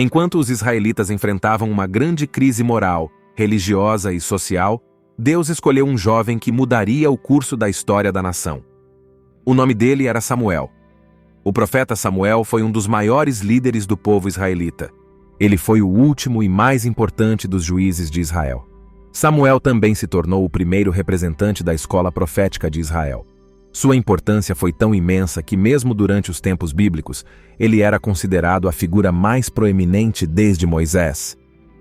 Enquanto os israelitas enfrentavam uma grande crise moral, religiosa e social, Deus escolheu um jovem que mudaria o curso da história da nação. O nome dele era Samuel. O profeta Samuel foi um dos maiores líderes do povo israelita. Ele foi o último e mais importante dos juízes de Israel. Samuel também se tornou o primeiro representante da escola profética de Israel. Sua importância foi tão imensa que, mesmo durante os tempos bíblicos, ele era considerado a figura mais proeminente desde Moisés.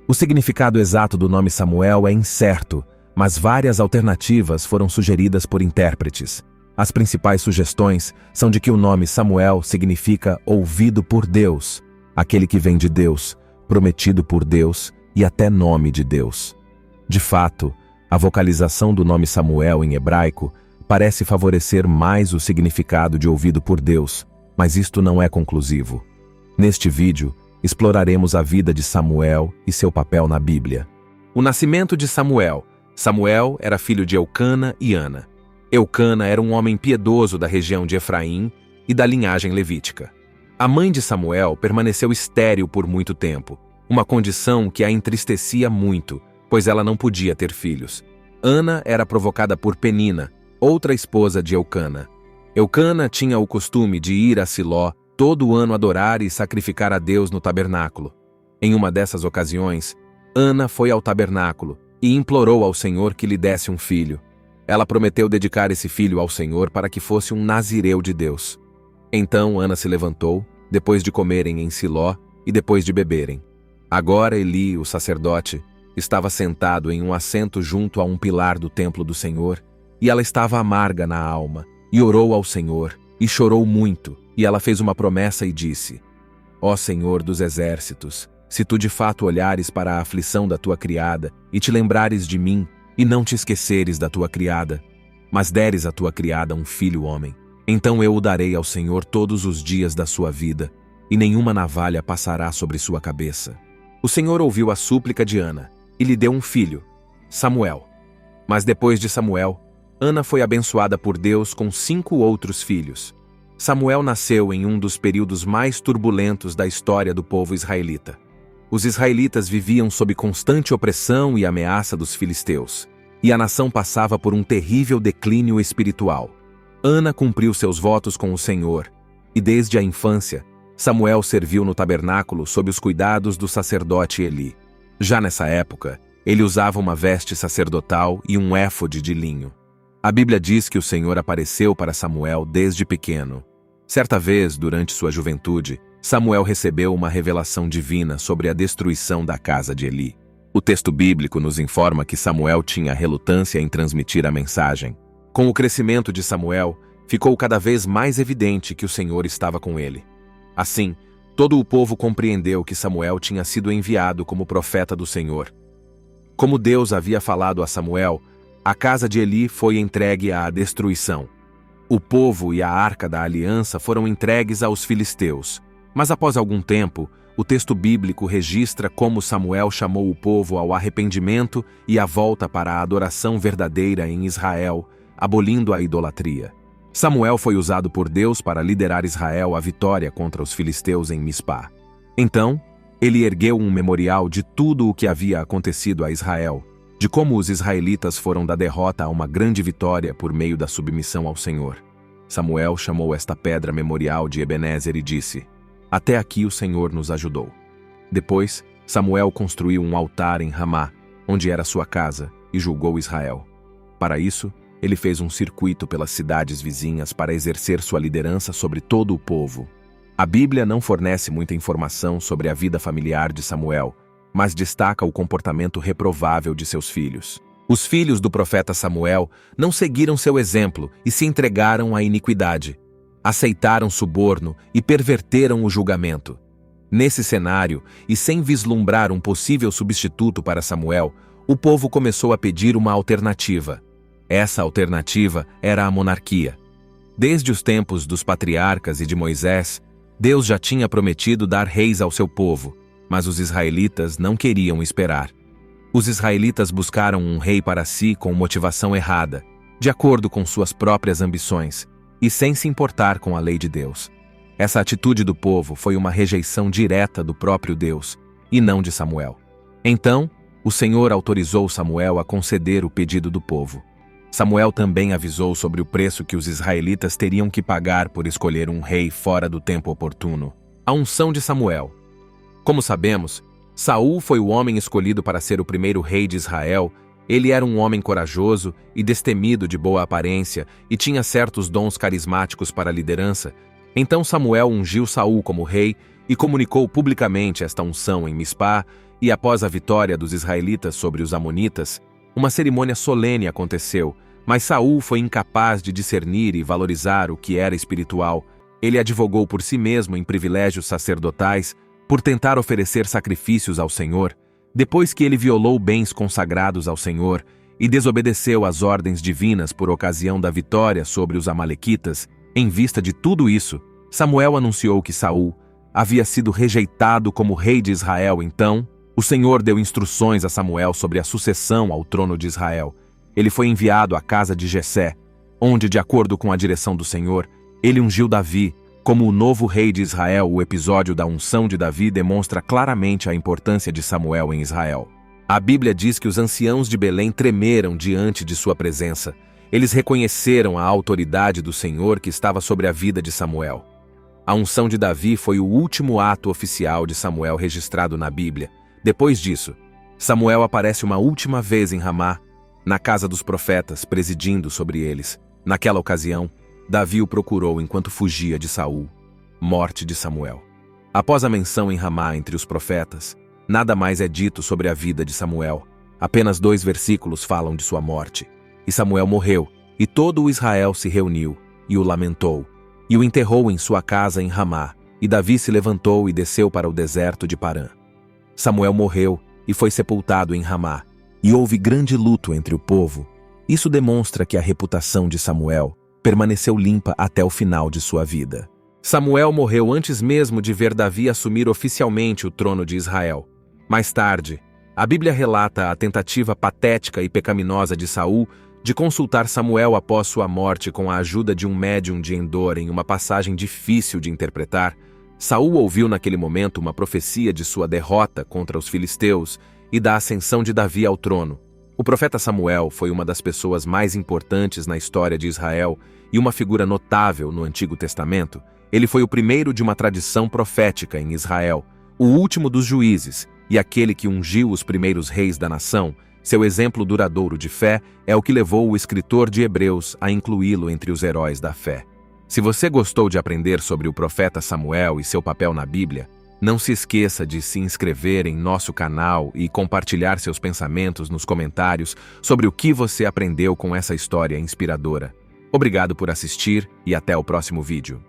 O significado exato do nome Samuel é incerto, mas várias alternativas foram sugeridas por intérpretes. As principais sugestões são de que o nome Samuel significa ouvido por Deus, aquele que vem de Deus, prometido por Deus e até nome de Deus. De fato, a vocalização do nome Samuel em hebraico parece favorecer mais o significado de ouvido por Deus, mas isto não é conclusivo. Neste vídeo, exploraremos a vida de Samuel e seu papel na Bíblia. O nascimento de Samuel. Samuel era filho de Eucana e Ana. Eucana era um homem piedoso da região de Efraim e da linhagem levítica. A mãe de Samuel permaneceu estéril por muito tempo, uma condição que a entristecia muito, pois ela não podia ter filhos. Ana era provocada por Penina, outra esposa de Eucana. Eucana tinha o costume de ir a Siló todo ano adorar e sacrificar a Deus no tabernáculo. Em uma dessas ocasiões, Ana foi ao tabernáculo e implorou ao Senhor que lhe desse um filho. Ela prometeu dedicar esse filho ao Senhor para que fosse um nazireu de Deus. Então Ana se levantou, depois de comerem em Siló e depois de beberem. Agora Eli, o sacerdote, estava sentado em um assento junto a um pilar do templo do Senhor, e ela estava amarga na alma, e orou ao Senhor, e chorou muito, e ela fez uma promessa e disse: Ó Senhor dos exércitos, se tu de fato olhares para a aflição da tua criada, e te lembrares de mim, e não te esqueceres da tua criada, mas deres à tua criada um filho homem, então eu o darei ao Senhor todos os dias da sua vida, e nenhuma navalha passará sobre sua cabeça. O Senhor ouviu a súplica de Ana, e lhe deu um filho, Samuel. Mas depois de Samuel, Ana foi abençoada por Deus com 5 outros filhos. Samuel nasceu em um dos períodos mais turbulentos da história do povo israelita. Os israelitas viviam sob constante opressão e ameaça dos filisteus, e a nação passava por um terrível declínio espiritual. Ana cumpriu seus votos com o Senhor, e desde a infância, Samuel serviu no tabernáculo sob os cuidados do sacerdote Eli. Já nessa época, ele usava uma veste sacerdotal e um éfode de linho. A Bíblia diz que o Senhor apareceu para Samuel desde pequeno. Certa vez, durante sua juventude, Samuel recebeu uma revelação divina sobre a destruição da casa de Eli. O texto bíblico nos informa que Samuel tinha relutância em transmitir a mensagem. Com o crescimento de Samuel, ficou cada vez mais evidente que o Senhor estava com ele. Assim, todo o povo compreendeu que Samuel tinha sido enviado como profeta do Senhor. Como Deus havia falado a Samuel, a casa de Eli foi entregue à destruição. O povo e a arca da aliança foram entregues aos filisteus. Mas após algum tempo, o texto bíblico registra como Samuel chamou o povo ao arrependimento e à volta para a adoração verdadeira em Israel, abolindo a idolatria. Samuel foi usado por Deus para liderar Israel à vitória contra os filisteus em Mispá. Então, ele ergueu um memorial de tudo o que havia acontecido a Israel, de como os israelitas foram da derrota a uma grande vitória por meio da submissão ao Senhor. Samuel chamou esta pedra memorial de Ebenezer e disse: Até aqui o Senhor nos ajudou. Depois, Samuel construiu um altar em Ramá, onde era sua casa, e julgou Israel. Para isso, ele fez um circuito pelas cidades vizinhas para exercer sua liderança sobre todo o povo. A Bíblia não fornece muita informação sobre a vida familiar de Samuel, mas destaca o comportamento reprovável de seus filhos. Os filhos do profeta Samuel não seguiram seu exemplo e se entregaram à iniquidade. Aceitaram suborno e perverteram o julgamento. Nesse cenário, e sem vislumbrar um possível substituto para Samuel, o povo começou a pedir uma alternativa. Essa alternativa era a monarquia. Desde os tempos dos patriarcas e de Moisés, Deus já tinha prometido dar reis ao seu povo, mas os israelitas não queriam esperar. Os israelitas buscaram um rei para si com motivação errada, de acordo com suas próprias ambições, e sem se importar com a lei de Deus. Essa atitude do povo foi uma rejeição direta do próprio Deus, e não de Samuel. Então, o Senhor autorizou Samuel a conceder o pedido do povo. Samuel também avisou sobre o preço que os israelitas teriam que pagar por escolher um rei fora do tempo oportuno. A unção de Samuel. Como sabemos, Saul foi o homem escolhido para ser o primeiro rei de Israel. Ele era um homem corajoso e destemido, de boa aparência, e tinha certos dons carismáticos para a liderança. Então Samuel ungiu Saul como rei e comunicou publicamente esta unção em Mispá, e após a vitória dos israelitas sobre os amonitas, uma cerimônia solene aconteceu, mas Saul foi incapaz de discernir e valorizar o que era espiritual. Ele advogou por si mesmo em privilégios sacerdotais, por tentar oferecer sacrifícios ao Senhor, depois que ele violou bens consagrados ao Senhor e desobedeceu às ordens divinas por ocasião da vitória sobre os amalequitas. Em vista de tudo isso, Samuel anunciou que Saul havia sido rejeitado como rei de Israel. Então, o Senhor deu instruções a Samuel sobre a sucessão ao trono de Israel. Ele foi enviado à casa de Jessé, onde, de acordo com a direção do Senhor, ele ungiu Davi como o novo rei de Israel. O episódio da unção de Davi demonstra claramente a importância de Samuel em Israel. A Bíblia diz que os anciãos de Belém tremeram diante de sua presença. Eles reconheceram a autoridade do Senhor que estava sobre a vida de Samuel. A unção de Davi foi o último ato oficial de Samuel registrado na Bíblia. Depois disso, Samuel aparece uma última vez em Ramá, na casa dos profetas, presidindo sobre eles. Naquela ocasião, Davi o procurou enquanto fugia de Saul. Morte de Samuel. Após a menção em Ramá entre os profetas, nada mais é dito sobre a vida de Samuel. Apenas 2 versículos falam de sua morte. E Samuel morreu, e todo o Israel se reuniu, e o lamentou, e o enterrou em sua casa em Ramá, e Davi se levantou e desceu para o deserto de Parã. Samuel morreu, e foi sepultado em Ramá, e houve grande luto entre o povo. Isso demonstra que a reputação de Samuel permaneceu limpa até o final de sua vida. Samuel morreu antes mesmo de ver Davi assumir oficialmente o trono de Israel. Mais tarde, a Bíblia relata a tentativa patética e pecaminosa de Saul de consultar Samuel após sua morte com a ajuda de um médium de Endor em uma passagem difícil de interpretar. Saul ouviu naquele momento uma profecia de sua derrota contra os filisteus e da ascensão de Davi ao trono. O profeta Samuel foi uma das pessoas mais importantes na história de Israel e uma figura notável no Antigo Testamento. Ele foi o primeiro de uma tradição profética em Israel, o último dos juízes e aquele que ungiu os primeiros reis da nação. Seu exemplo duradouro de fé é o que levou o escritor de Hebreus a incluí-lo entre os heróis da fé. Se você gostou de aprender sobre o profeta Samuel e seu papel na Bíblia, não se esqueça de se inscrever em nosso canal e compartilhar seus pensamentos nos comentários sobre o que você aprendeu com essa história inspiradora. Obrigado por assistir e até o próximo vídeo.